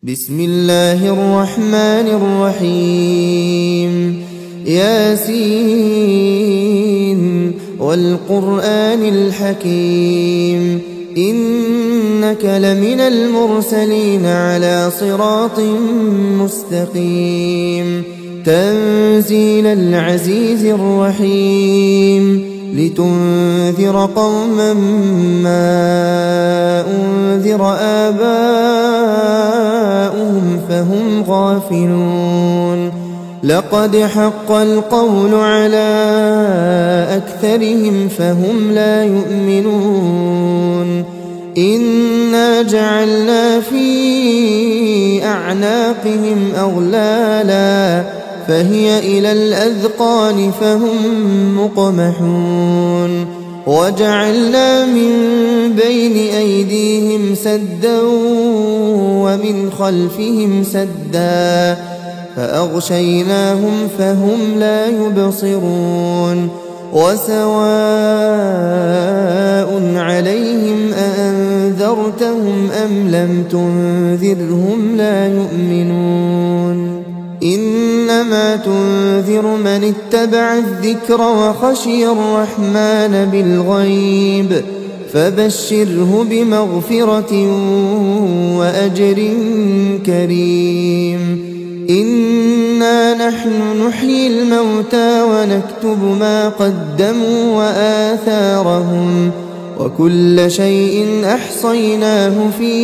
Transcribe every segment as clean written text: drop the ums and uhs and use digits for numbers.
بسم الله الرحمن الرحيم ياسين والقرآن الحكيم إنك لمن المرسلين على صراط مستقيم تنزيل العزيز الرحيم لتنذر قوما ما أنذر آباؤهم فهم غافلون لقد حق القول على أكثرهم فهم لا يؤمنون إنا جعلنا في أعناقهم أغلالا فهي إلى الأذقان فهم مقمحون وجعلنا من بين أيديهم سدا ومن خلفهم سدا فأغشيناهم فهم لا يبصرون وسواء عليهم أأنذرتهم أم لم تنذرهم لا يؤمنون إنما تنذر من اتبع الذكر وخشي الرحمن بالغيب فبشره بمغفرة وأجر كريم إنا نحن نحيي الموتى ونكتب ما قدموا وآثارهم وكل شيء أحصيناه في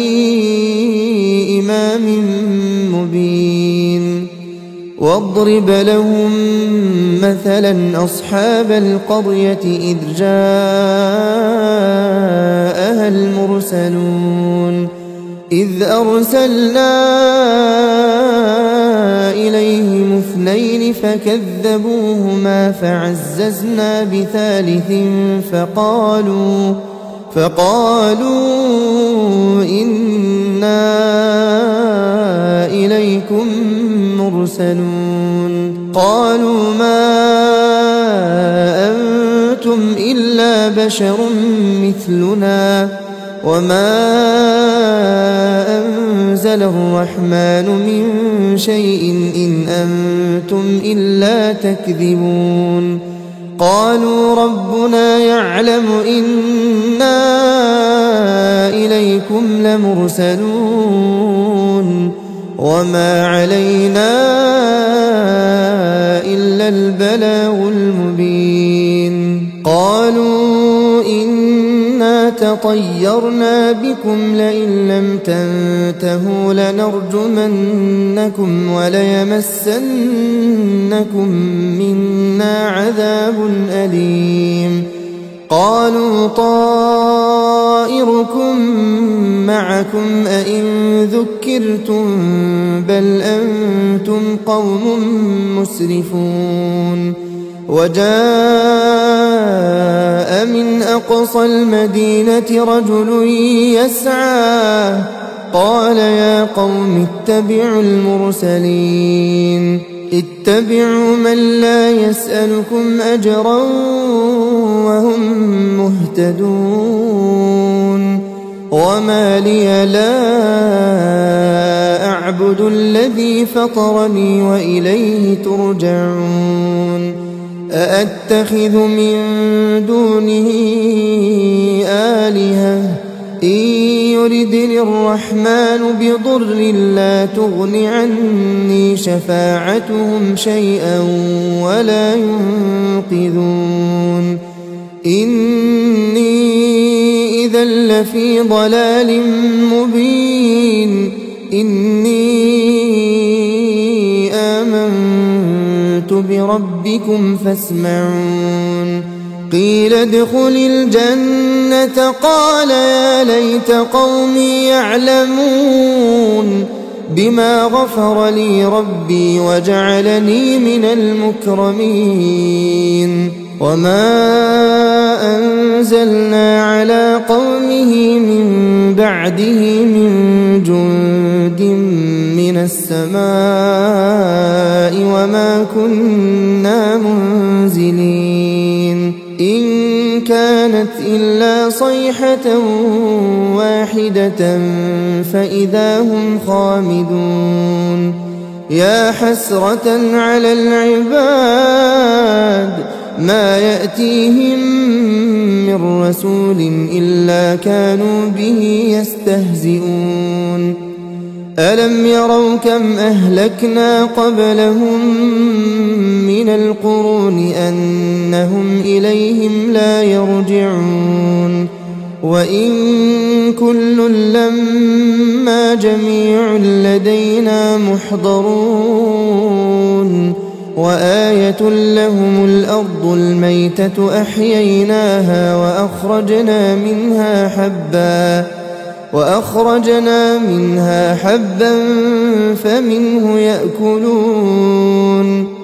إمام مبين واضرب لهم مثلا أصحاب القرية إذ جاءها المرسلون إذ أرسلنا إليهم اثنين فكذبوهما فعززنا بثالث فقالوا إنا إليكم مرسلون قالوا ما أنتم إلا بشر مثلنا وما أنزل الرحمن من شيء إن أنتم إلا تكذبون قالوا ربنا يعلم إنا إليكم لمرسلون وما علينا إلا البلاغ المبين قالوا إنا تطيرنا بكم لئن لم تنتهوا لنرجمنكم وليمسنكم منا عذاب أليم قالوا طائركم معكم أئن ذكرتم بل أنتم قوم مسرفون وجاء من أقصى المدينة رجل يسعى قال يا قوم اتبعوا المرسلين اتبعوا من لا يسألكم أجرا وهم مهتدون وما لي لا أعبد الذي فطرني وإليه ترجعون أأتخذ من دونه آلهة إن يردني الرحمن بضر لا تغن عني شفاعتهم شيئا ولا ينقذون إني إذا لفي ضلال مبين إني آمنت بربكم فاسمعون قيل ادخل الجنة قال يا ليت قومي يعلمون بما غفر لي ربي وجعلني من المكرمين وما أنزلنا على قومه من بعده من جند من السماء وما كنا منزلين إن كانت إلا صيحة واحدة فإذا هم خامدون يا حسرة على العباد ما يأتيهم من رسول إلا كانوا به يستهزئون ألم يروا كم أهلكنا قبلهم من القرون أنهم إليهم لا يرجعون وإن كل لما جميع لدينا محضرون وآية لهم الأرض الميتة أحييناها وأخرجنا منها حبا فمنه يأكلون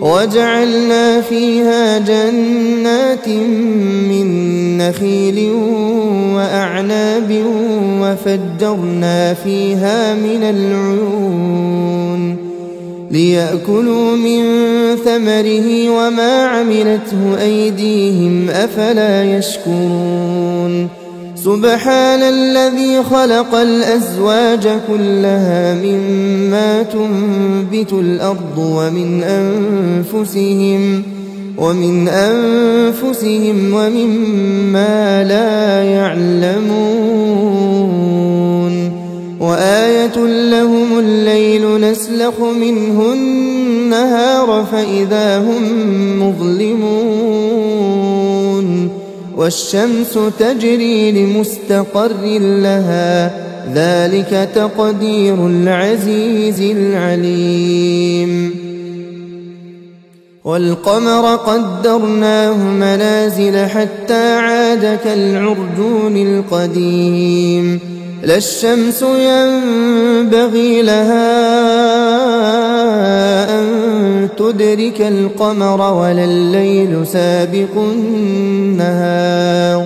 وجعلنا فيها جنات من نخيل وأعناب وفجرنا فيها من العيون ليأكلوا من ثمره وما عملته أيديهم أفلا يشكرون سبحان الذي خلق الأزواج كلها مما تنبت الأرض ومن أنفسهم ومما لا يعلمون وآية لهم الليل نسلخ منه النهار فإذا هم مظلمون والشمس تجري لمستقر لها ذلك تقدير العزيز العليم والقمر قدرناه منازل حتى عاد كالعرجون القديم لا الشمس ينبغي لها أن تدرك القمر ولا الليل سابق النهار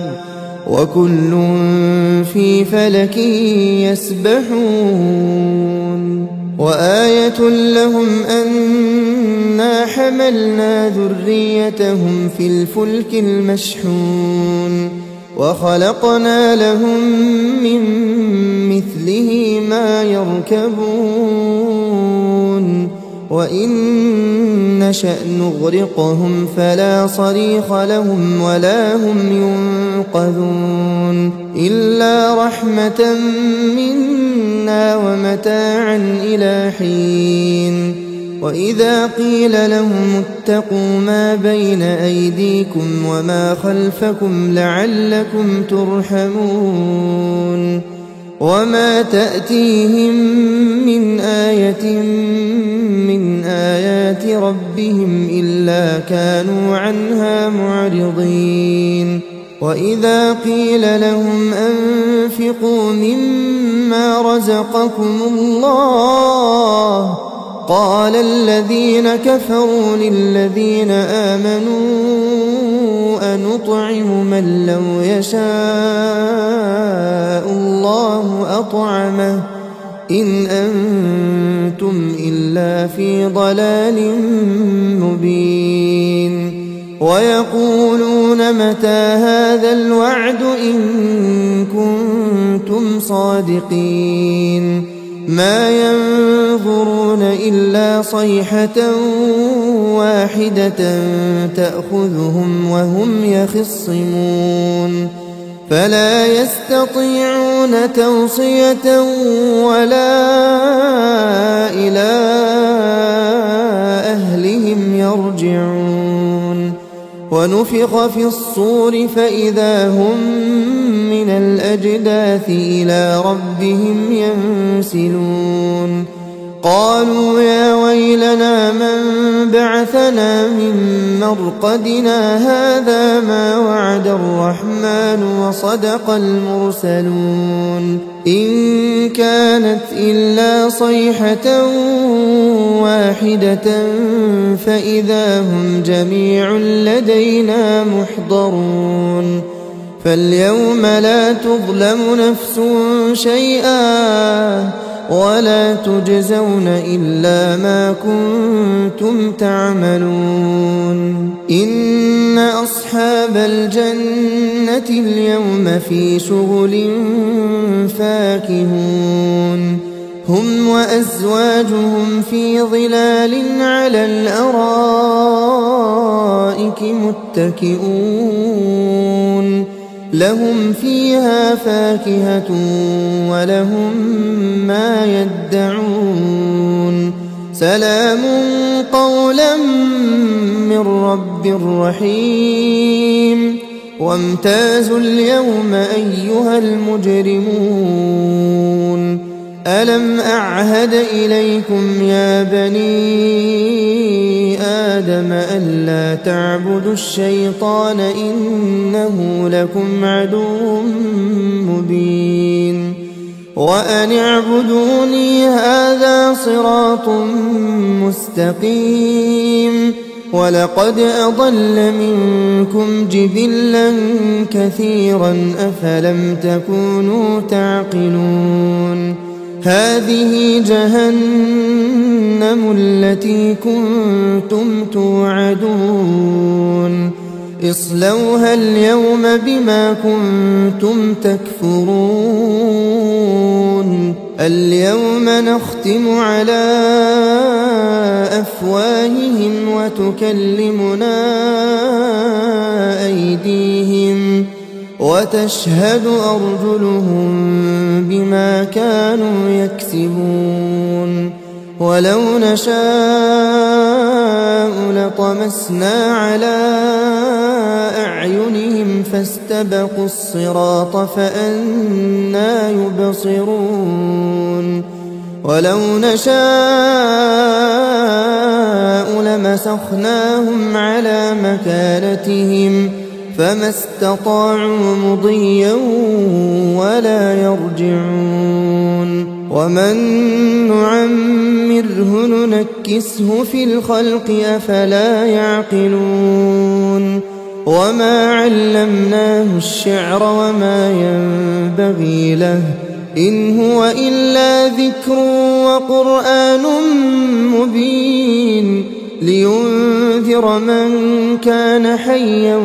وكل في فلك يسبحون وآية لهم أنا حملنا ذريتهم في الفلك المشحون وخلقنا لهم من مثله ما يركبون وإن نشأ نغرقهم فلا صريخ لهم ولا هم ينقذون إلا رحمة منا ومتاعا إلى حين وإذا قيل لهم اتقوا ما بين أيديكم وما خلفكم لعلكم ترحمون وما تأتيهم من آية من آيات ربهم إلا كانوا عنها معرضين وإذا قيل لهم أنفقوا مما رزقكم الله قال الذين كفروا للذين آمنوا أنطعم من لو يشاء الله أطعمه إن أنتم إلا في ضلال مبين ويقولون متى هذا الوعد إن كنتم صادقين ما ينظرون إلا صيحة واحدة تأخذهم وهم يخصمون فلا يستطيعون توصية ولا إلى أهلهم يرجعون ونفخ في الصور فإذا هم من الأجداث إلى ربهم ينسلون قالوا يا ويلنا من بعثنا من مرقدنا هذا ما وعد الرحمن وصدق المرسلون إن كانت إلا صيحة واحدة فإذا هم جميع لدينا محضرون فاليوم لا تظلم نفس شيئا ولا تجزون إلا ما كنتم تعملون إن أصحاب الجنة الجنة اليوم في شغل فاكهون هم وأزواجهم في ظلال على الأرائك متكئون لهم فيها فاكهة ولهم ما يدعون سلام قولا من رب رحيم وامتازوا اليوم أيها المجرمون ألم أعهد إليكم يا بني آدم ألا تعبدوا الشيطان إنه لكم عدو مبين وأن اعبدوني هذا صراط مستقيم ولقد أضل منكم جبلا كثيرا أفلم تكونوا تعقلون هذه جهنم التي كنتم توعدون اصلوها اليوم بما كنتم تكفرون اليوم نختم على أفواههم وتكلمنا أيديهم وتشهد أرجلهم بما كانوا يكسبون ولو نشاء لطمسنا على أعينهم فاستبقوا الصراط فأنى يبصرون ولو نشاء لمسخناهم على مكانتهم فما استطاعوا مضيا ولا يرجعون ومن نعمره ننكسه في الخلق أفلا يعقلون وما علمناه الشعر وما ينبغي له إن هو إلا ذكر وقرآن مبين لينذر من كان حيا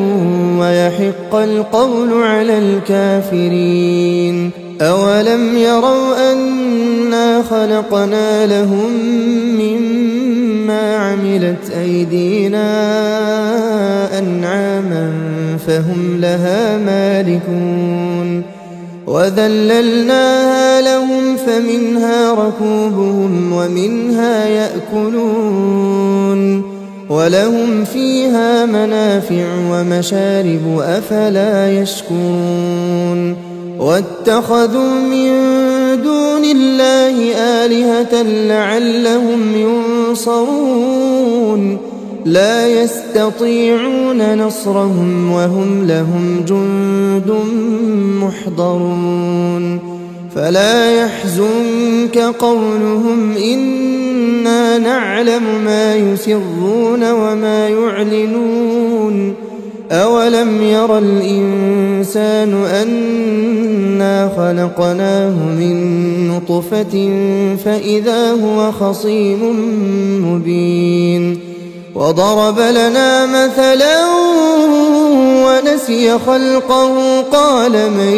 ويحق القول على الكافرين أولم يروا أنا خلقنا لهم مما عملت أيدينا أنعاما فهم لها مالكون وذللناها لهم فمنها ركوبهم ومنها يأكلون ولهم فيها منافع ومشارب أفلا يشكرون واتخذوا من دون الله آلهة لعلهم ينصرون لا يستطيعون نصرهم وهم لهم جند محضرون فلا يحزنك قولهم إنا نعلم ما يسرون وما يعلنون أولم ير الإنسان أنا خلقناه من نطفة فإذا هو خصيم مبين وضرب لنا مثلا ونسي خلقه قال من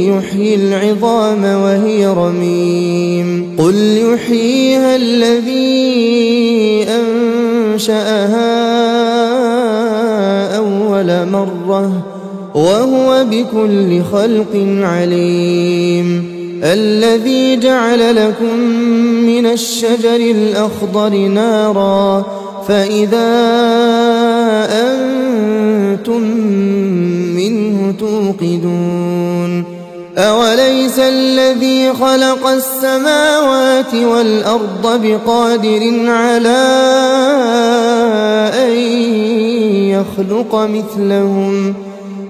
يحيي العظام وهي رميم قل يحييها الذي أنشأها أول مرة وهو بكل خلق عليم الذي جعل لكم من الشجر الأخضر نارا فإذا أنتم منه توقدون أوليس الذي خلق السماوات والأرض بقادر على أن يخلق مثلهم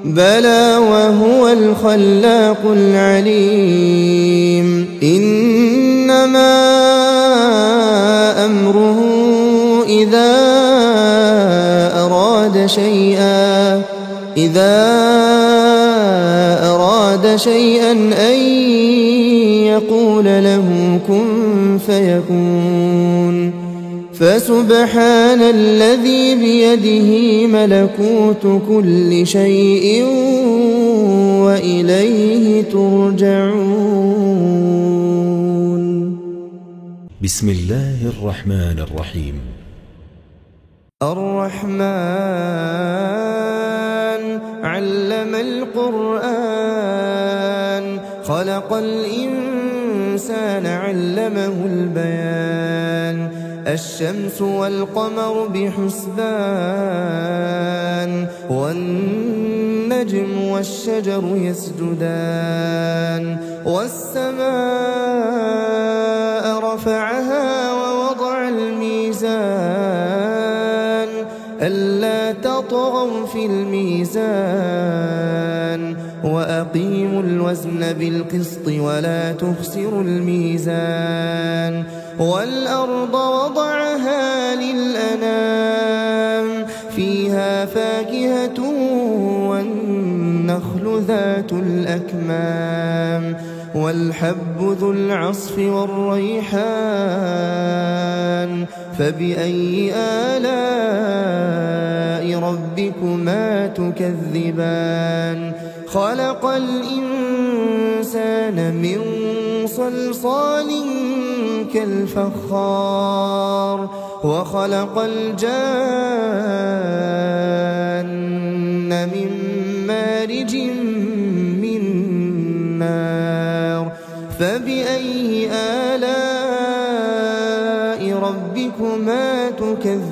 بلى وهو الخلاق العليم إنما أمره إذا أراد شيئا أن يقول له كن فيكون فسبحان الذي بيده ملكوت كل شيء وإليه ترجعون. بسم الله الرحمن الرحيم. الرحمن علم القرآن خلق الإنسان علمه البيان الشمس والقمر بحسبان والنجم والشجر يسجدان والسماء رفعها ووضع الميزان ألا تطغوا في الميزان وأقيموا الوزن بالقسط ولا تخسروا الميزان والأرض وضعها للأنام فيها فاكهة والنخل ذات الأكمام والحب ذو العصف والريحان فبأي آلاء ربكما تكذبان خلق الإنسان من صلصال كالفخار وخلق الجان من مارج من نار فبأي آلاء ربكما تكذبان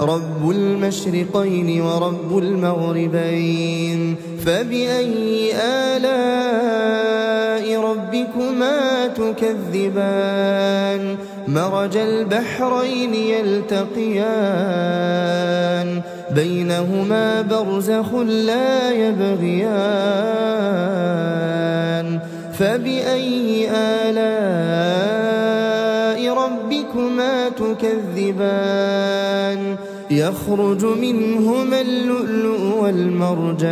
رب المشرقين ورب المغربين فبأي آلاء ربكما تكذبان مرج البحرين يلتقيان بينهما برزخ لا يبغيان فبأي آلاء ربكما تكذبان يخرج منهما اللؤلؤ والمرجان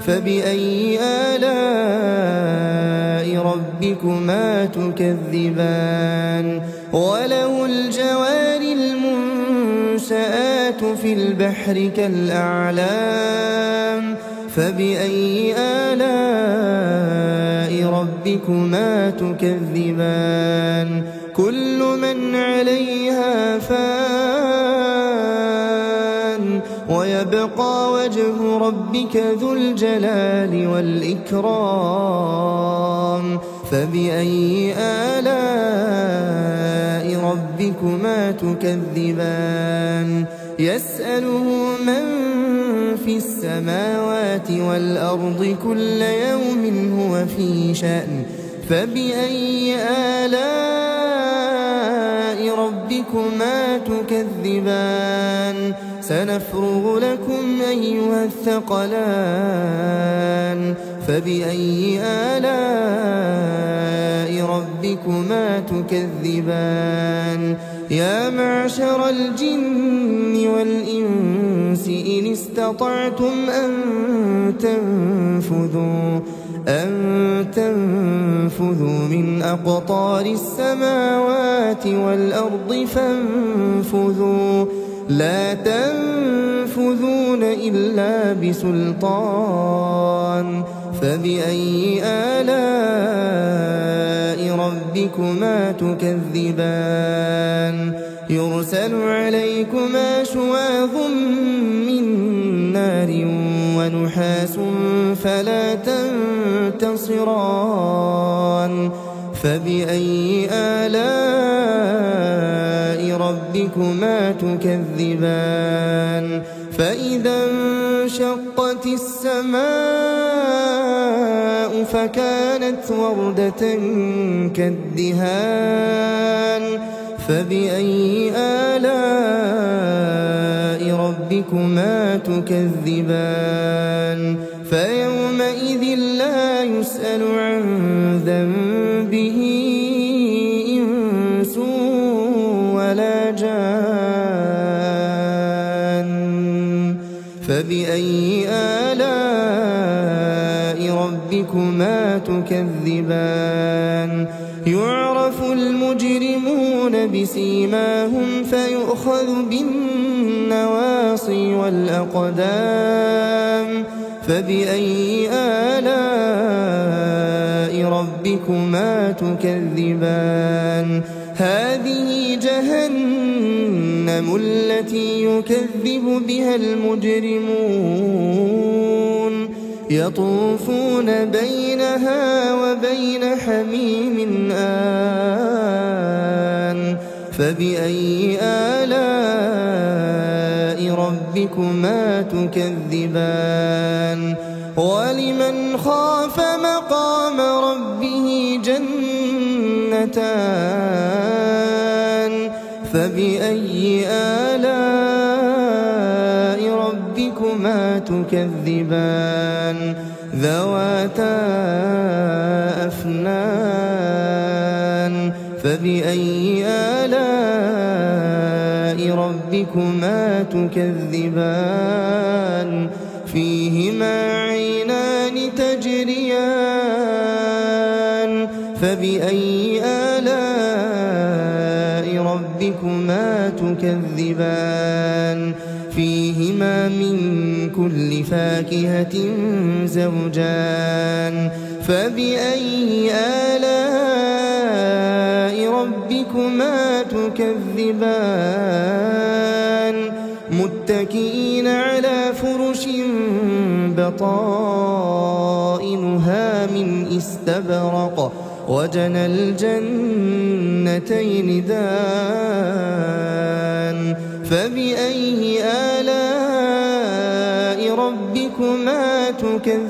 فبأي آلاء ربكما تكذبان وله الجوار المنشآت في البحر كالأعلام فبأي آلاء ربكما تكذبان كل من عليها فان ويبقى وجه ربك ذو الجلال والإكرام فبأي آلاء ربكما تكذبان يسأله من في السماوات والأرض كل يوم هو في شأن فبأي آلاء ربكما تكذبان سنفرغ لكم أيها الثقلان فبأي آلاء ربكما تكذبان يا معشر الجن والإنس إن استطعتم أن تنفذوا من أقطار السماوات والأرض فانفذوا لا تنفذون إلا بسلطان فبأي آلاء ربكما تكذبان يرسل عليكما شواظ من نار ونحاس فلا تنتصران فبأي آلاء ربكما تكذبان فإذا انشقت السماء فكانت وردة كالدهان فبأي آلاء ربكما تكذبان فيومئذ لا يسأل عن ذنبه إنس ولا جان فبأي آلاء ربكما تكذبان يعرف المجرمون بسيماهم فيؤخذ بالنواصي والأقدام فبأي آلاء ربكما تكذبان هذه جهنم التي يكذب بها المجرمون يطوفون بينها وبين حميم آن فبأي آلاء ربكما تكذبان ولمن خاف مقام ربه جنتان فبأي آلاء ربكما تكذبان ذواتا أفنان فبأي آلاء ربكما تكذبان فيهما عينان تجريان فبأي آلاء ربكما تكذبان فيهما من كل فاكهة زوجان فبأي آلاء ربكما تكذبان متكئين على فرش بطائنها من استبرق وجنى الجنتين دان فبأي آلاء ربكما تكذبان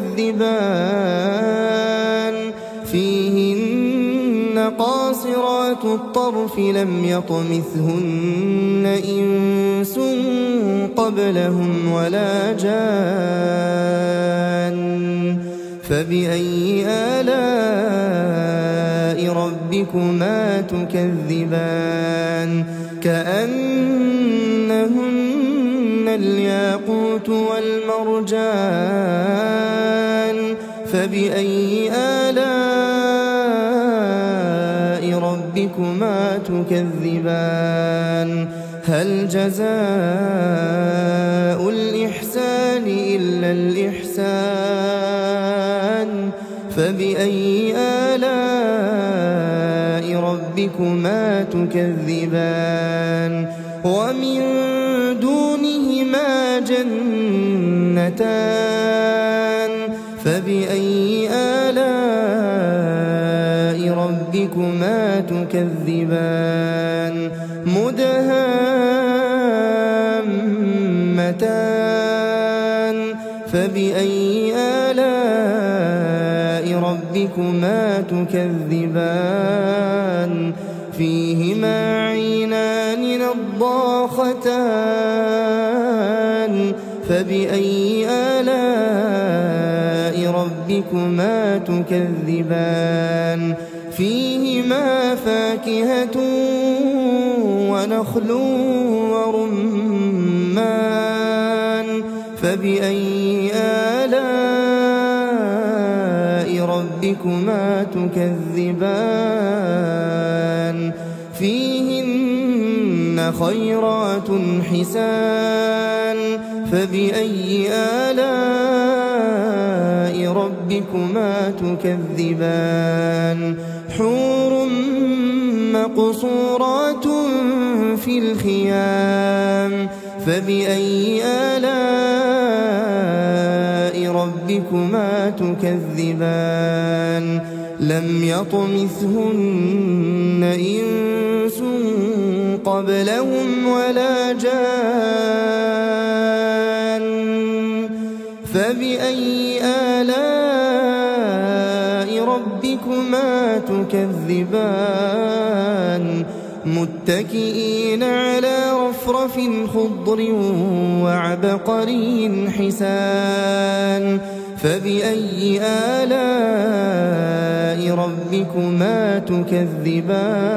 فيهن قاصرات الطرف لم يطمثهن إنس قبلهم ولا جان فبأي آلاء ربكما تكذبان كأنهن الياقوت والمرجان فبأي آلاء ربكما تكذبان هل جزاء الإحسان إلا الإحسان فبأي آلاء ربكما تكذبان ومن دونهما جنتان فبأي آلاء ربكما تكذبان مدهامتان فبأي آلاء ربكما تكذبان فيهما عينان نضاختان فبأي آلاء ربكما تكذبان فيهما فاكهة ونخل ورمان فبأي آلاء ربكما تكذبان فيهن خيرات حسان فبأي آلاء ربكما تكذبان حور مقصورات في الخيام فبأي آلاء ربكما تكذبان لم يطمثهن إنس قبلهم ولا جان فبأي آلاء ربكما تكذبان متكئين على رفرف خضر وعبقري حسان فبأي آلاء ربكما تكذبان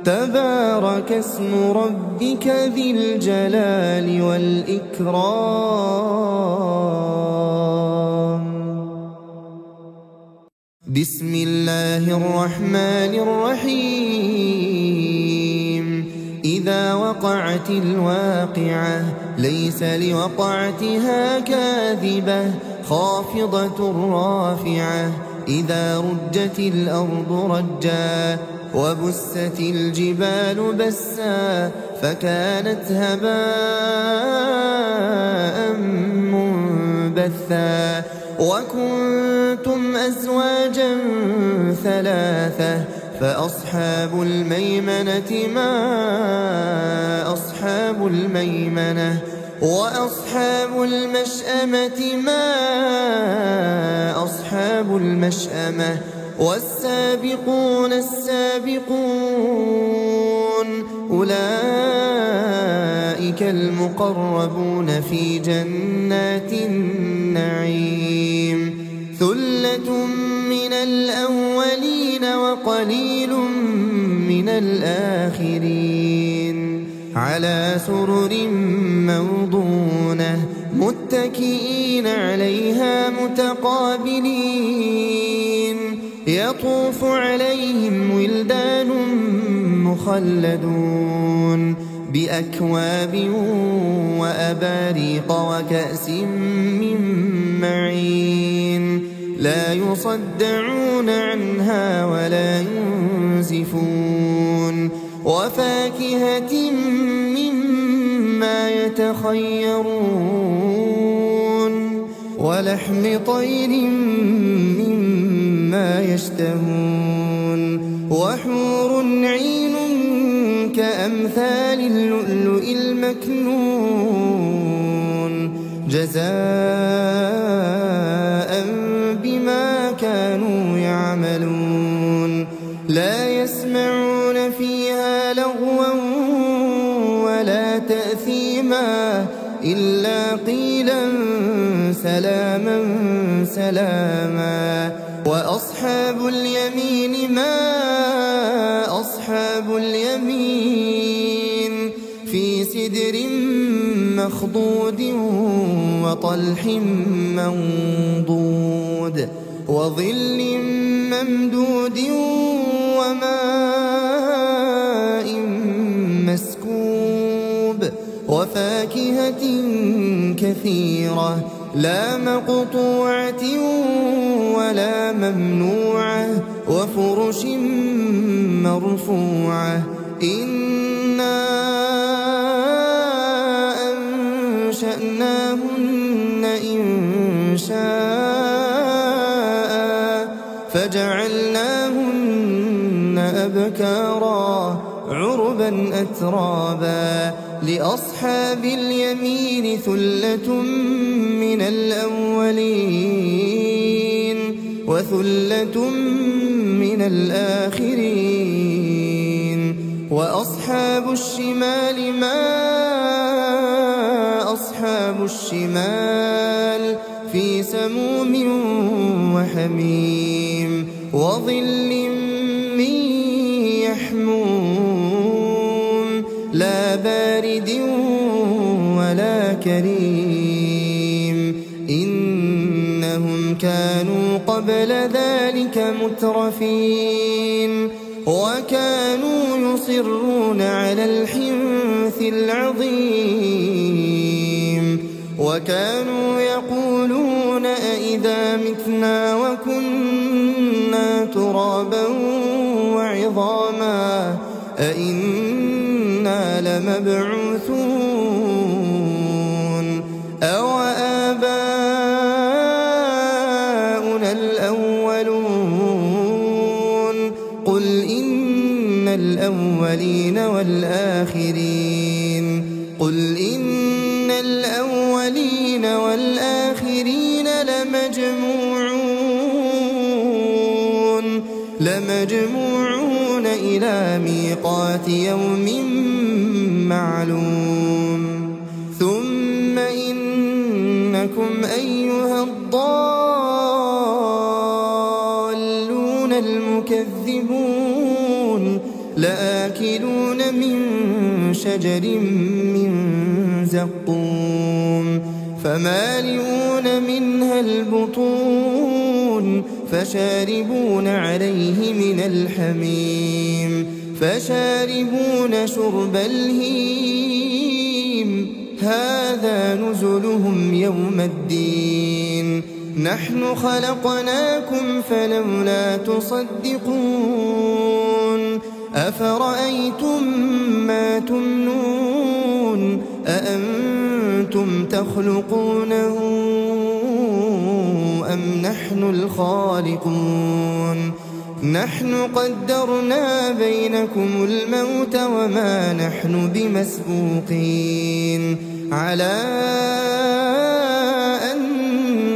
تبارك اسم ربك ذي الجلال والإكرام. بسم الله الرحمن الرحيم. إذا وقعت الواقعة ليس لوقعتها كاذبة خافضة رافعة. إذا رجت الأرض رجا وبست الجبال بسا فكانت هباء منبثا. وكنتم أزواجا ثلاثة فأصحاب الميمنة ما أصحاب الميمنة وأصحاب المشأمة ما أصحاب المشأمة. والسابقون السابقون أولئك المقربون في جنات النعيم. ثلة من الأولين وقليل من الآخرين. على سرر موضونة متكئين عليها متقابلين. يطوف عليهم ولدان مخلدون بأكواب وأباريق وكأس من معين. لا يصدعون عنها ولا ينزفون. وفاكهة مما يتخيرون ولحم طير مما يشتهون. وحور عين كأمثال اللؤلؤ المكنون جزاء بما كانوا يعملون. لا يسمعون فيها لغوا ولا تأثيما إلا قيلا سلاما سلاما. وأصحاب اليمين ما أصحاب اليمين. في سدر مخضود وطلح منضود وظل ممدود وماء مسكوب. وفاكهة كثيرة لا مقطوعة ولا ممنوعة. وفرش مرفوعة. إنا أنشأناهن إنشاء فجعلناهن أبكارا عربا أترابا. لأصحاب اليمين ثلة من الأولين وثلة من الآخرين. وأصحاب الشمال ما أصحاب الشمال. في سموم وحميم وظل من يحموم لا بارد ولا كريم. إنهم كانوا قبل ذلك مترفين وكانوا يصرون على الحنث العظيم. وكانوا يقولون أئذا متنا وكنا ترابا وعظاما أئنا لمبعوثون أو آباؤنا الأولون. قل إن الأولين والآخرين. قل إن الأولين والآخرين لمجموعون إلى ميقات يوم معلوم. ثم إنكم أيها الضالون المكذبون لآكلون من شجر من زقوم فمالئون منها البطون فشاربون عليه من الحميم فشاربون شرب الهيم هذا نزلهم يوم الدين نحن خلقناكم فلولا تصدقون أفرأيتم ما تمنون أأنتم تخلقونه أم نحن الخالقون نحن قدرنا بينكم الموت وما نحن بمسبوقين على أن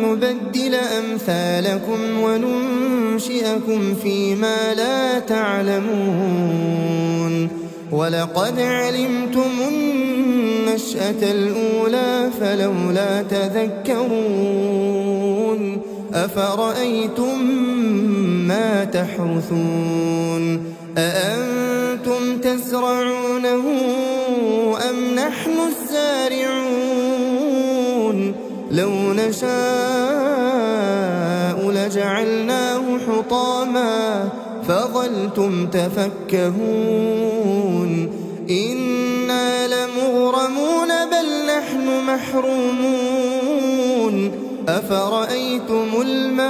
نبدل أمثالكم وننشئكم فيما لا تعلمون ولقد علمتم النشأة الأولى فلولا تذكرون أفرأيتم ما تحرثون أأنتم تزرعونه أم نحن الزارعون لو نشاء لجعلناه حطاما فظلتم تفكهون إنا لمغرمون بل نحن محرومون أفرأيتم الماء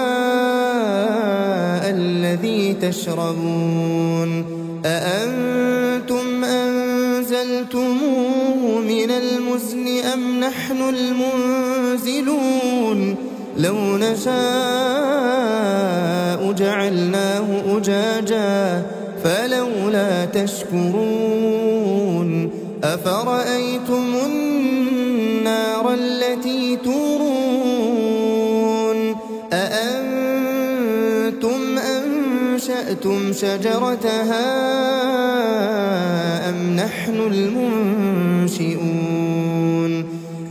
الذي تشربون أأنتم أنزلتموه من المزن أم نحن المنزلون لو نشاء جعلناه أجاجا فلولا تشكرون أفرأيتم النار التي تورون أأنتم أنشأتم شجرتها أم نحن المنشئون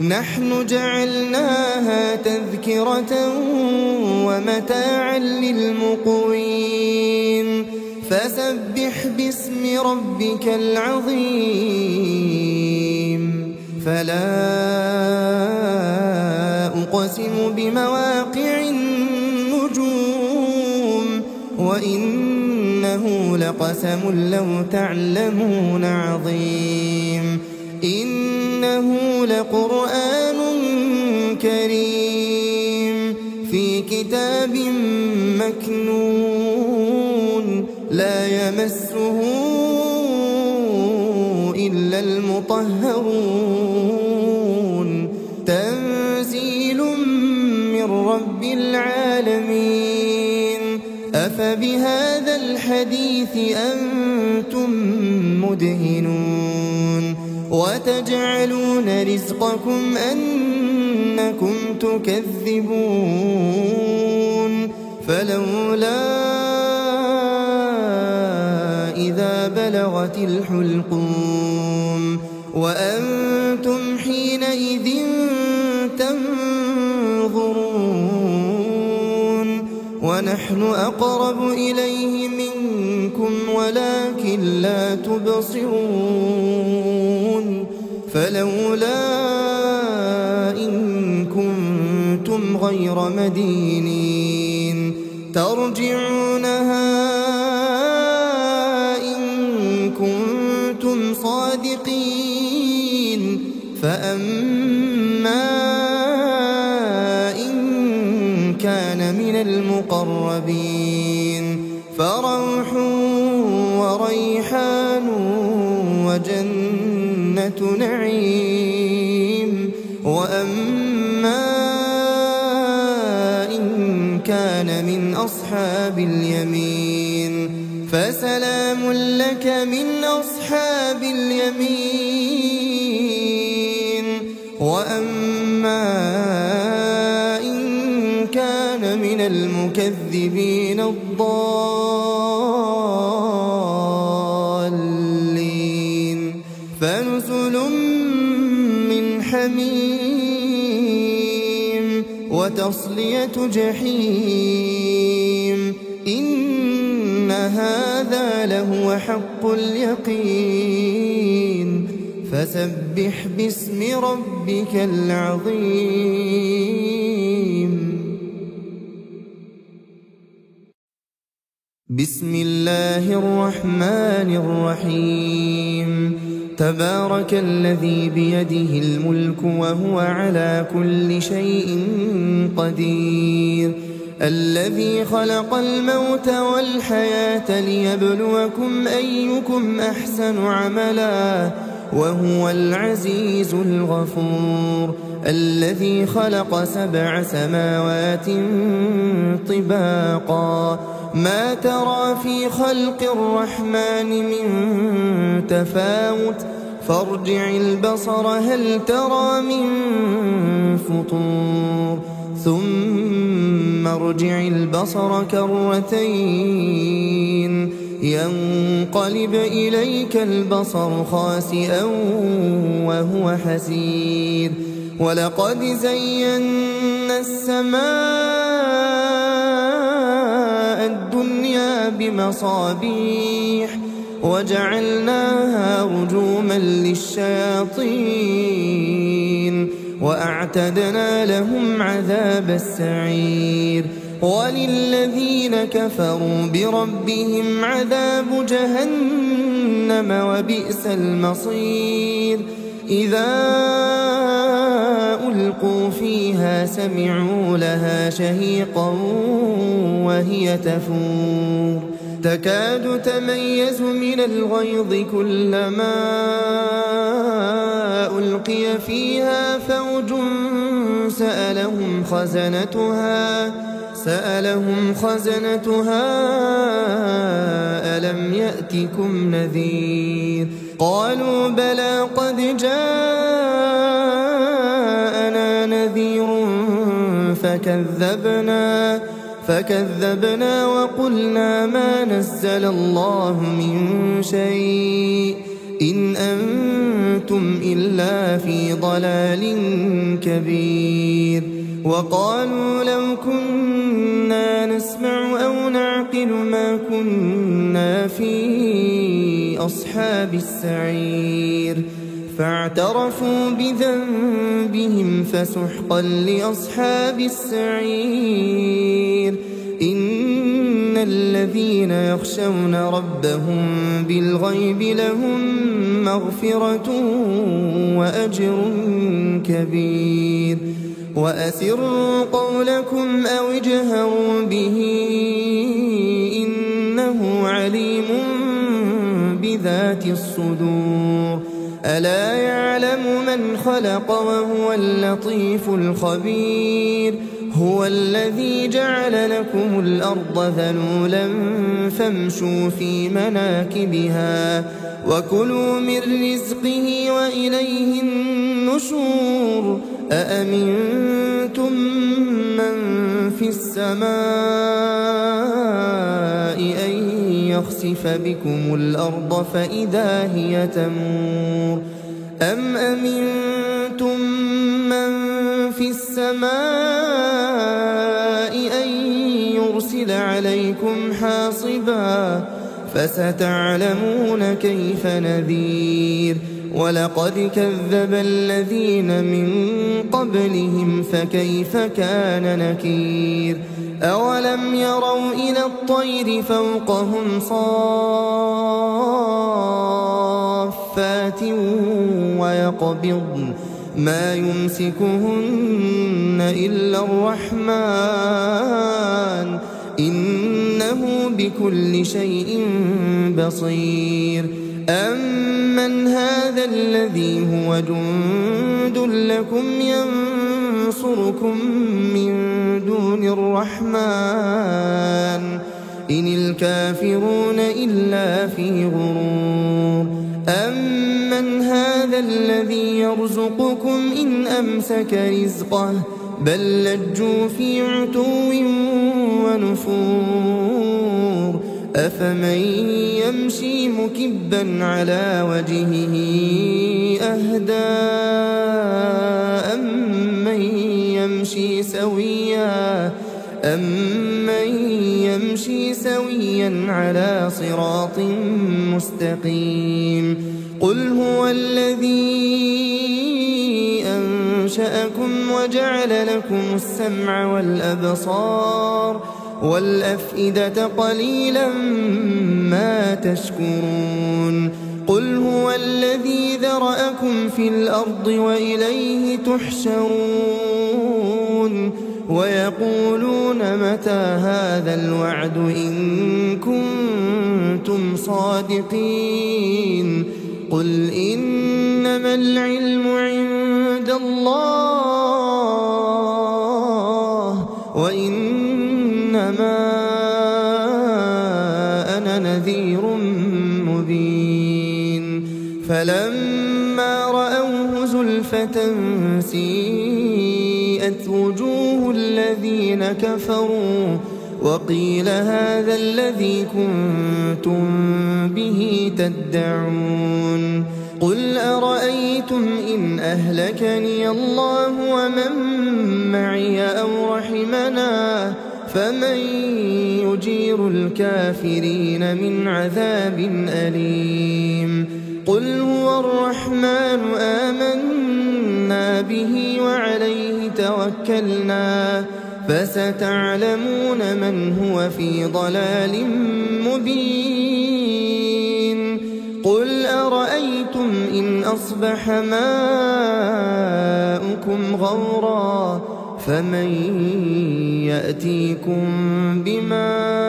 نحن جعلناها تذكرة ومتاعا للمقوين فسبح باسم ربك العظيم فلا أقسم بمواقع النجوم وإنه لقسم لو تعلمون عظيم إنه لقرآن كريم في كتاب مكنون لا يمسه إلا المطهرون تنزيل من رب العالمين أفبهذا الحديث أنتم مدهنون وتجعلون رزقكم أنكم تكذبون فلولا إذا بلغت الحلقوم وأنتم حينئذ تنظرون ونحن أقرب إليه منكم ولكن لا تبصرون فلولا إن كنتم غير مدينين ترجعونها إن كنتم صادقين فأما إن كان من المقربين فروح وريحان وجنة نعيم وأما إن كان من أصحاب اليمين فسلام لك من أصحاب اليمين وأما إن كان من المكذبين الضالين فنزل من حميم وتصلية جحيم إن إن هذا لهو حق اليقين فسبح باسم ربك العظيم. بسم الله الرحمن الرحيم. تبارك الذي بيده الملك وهو على كل شيء قدير، الذي خلق الموت والحياة ليبلوكم أيكم أحسن عملا وهو العزيز الغفور، الذي خلق 7 سماوات طباقا ما ترى في خلق الرحمن من تفاوت فارجع البصر هل ترى من فطور ثم ارجع البصر كرتين ينقلب إليك البصر خاسئا وهو حسير، ولقد زينا السماء الدنيا بمصابيح وجعلناها رجوما للشياطين وأعتدنا لهم عذاب السعير، وللذين كفروا بربهم عذاب جهنم وبئس المصير. إذا ألقوا فيها سمعوا لها شهيقا وهي تفور تكاد تميز من الغيظ كلما ألقي فيها فوج سألهم خزنتها ألم يأتكم نذير؟ قالوا بلى قد جاءنا نذير فكذبنا وقلنا ما نزل الله من شيء إن أنتم إلا في ضلال كبير. وقالوا لو كنا نسمع أو نعقل ما كنا في أصحاب السعير، فاعترفوا بذنبهم فسحقا لأصحاب السعير. إن الذين يخشون ربهم بالغيب لهم مغفرة وأجر كبير. وأسروا قولكم أو اجهروا به إنه عليم بذات الصدور. ألا يعلم من خلق وهو اللطيف الخبير. هو الذي جعل لكم الأرض ذلولا فامشوا في مناكبها وكلوا من رزقه وإليه النشور. أأمنتم من في السماء أن يخسف بكم الأرض فإذا هي تمور أم أمنتم من في السماء أن يرسل عليكم حاصبا فستعلمون كيف نذير. ولقد كذب الذين من قبلهم فكيف كان نكير. أولم يروا إلى الطير فوقهم صافات ويقبضن ما يمسكهن إلا الرحمن إنه بكل شيء بصير. أمن هذا الذي هو جند لكم ينصركم من دون الرحمن إن الكافرون إلا في غرور. أمن هذا الذي يرزقكم إن أمسك رزقه بل لجوا في عتو ونفور. أفمن يمشي مكبا على وجهه أهدى أمن يمشي سويا أَمَّن يَمْشِي سَوِيًّا عَلَى صِرَاطٍ مُّسْتَقِيمٍ قُلْ هُوَ الَّذِي أَنشَأَكُمْ وَجَعَلَ لَكُمُ السَّمْعَ وَالْأَبْصَارَ وَالْأَفْئِدَةَ قَلِيلًا مَّا تَشْكُرُونَ قُلْ هُوَ الَّذِي ذَرَأَكُمْ فِي الْأَرْضِ وَإِلَيْهِ تُحْشَرُونَ وَيَقُولُونَ مَتَىٰ هَٰذَا الْوَعْدُ إِن كُنتُمْ صَادِقِينَ قُلْ إِنَّمَا الْعِلْمُ عِندَ اللَّهِ وَإِنَّمَا أَنَا نَذِيرٌ مُّبِينٌ فَلَمَّا رَأَوْهُ زُلْفَةً سِيئَتْ وُجُوهُ الَّذِينَ كَفَرُوا وَقِيلَ هَٰذَا الَّذِي كُنتُم بِهِ تَدَّعُونَ قُلْ أَرَأَيْتُمْ إِنْ أَهْلَكَنِيَ اللَّهُ وَمَن مَّعِيَ أَوْ رَحِمَنَا فَمَن يُجِيرُ الْكَافِرِينَ مِنْ عَذَابٍ أَلِيمٍ قُلْ هُوَ الرَّحْمَٰنُ آمَنَّا بِهِ وَعَلَيْهِ تَوَكَّلْنَا فَسَتَعْلَمُونَ مَنْ هُوَ فِي ضَلَالٍ مُّبِينٍ قُلْ أَرَأَيْتُمْ إِنْ أَصْبَحَ مَاؤُكُمْ غَوْرًا فَمَن يَأْتِيكُم بِمَاءٍ